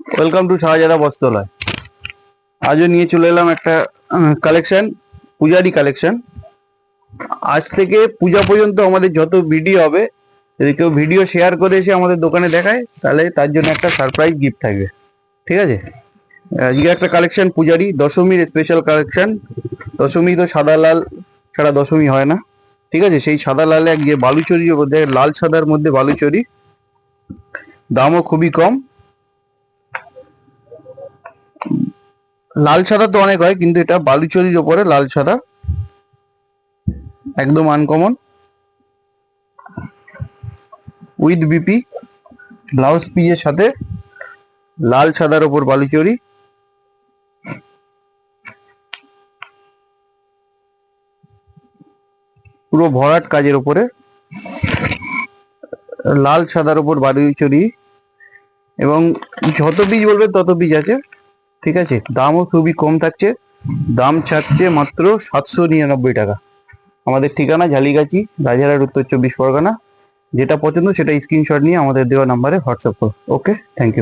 Welcome to শাহজাদা বস্ত্রালয়। আজও নিয়ে চলে এলাম একটা কালেকশন, পূজারি কালেকশন। আজ থেকে পূজা পর্যন্ত আমাদের যত ভিডিও হবে, যদি কেউ ভিডিও শেয়ার করে এসে আমাদের দোকানে দেখায়, তাহলে তার জন্য একটা সারপ্রাইজ গিফট থাকবে। ঠিক আছে, আজকে একটা কালেকশন পূজারি দশমীর স্পেশাল কালেকশন। দশমী তো সাদা লাল ছাড়া দশমী হয় না। ঠিক আছে, সেই সাদা লালে এক যে বালুচরির মধ্যে, লাল সাদার মধ্যে বালুচরি, দামও খুবই কম। লাল সাদা তো অনেক হয়, কিন্তু এটা বালুচরির ওপরে লাল সাদা, একদম আনকমন। উইথ বিপি, ব্লাউজ পিসের সাথে লাল সাদার ওপর বালুচরি। পুরো ভরাট কাজের ওপরে লাল সাদার ওপর বালুচরি, এবং যত পিস বলবে তত পিস আছে। ঠিক আছে, দামও খুবই কম থাকছে। দাম ছাড়ছে মাত্র 799 টাকা। আমাদের ঠিকানা ঝালিগাছি, রাজারহাট, উত্তর 24 পরগনা। যেটা পছন্দ সেটা স্ক্রিনশট নিয়ে আমাদের দেওয়া নাম্বারে হোয়াটসঅ্যাপ করো। ওকে, থ্যাংক ইউ।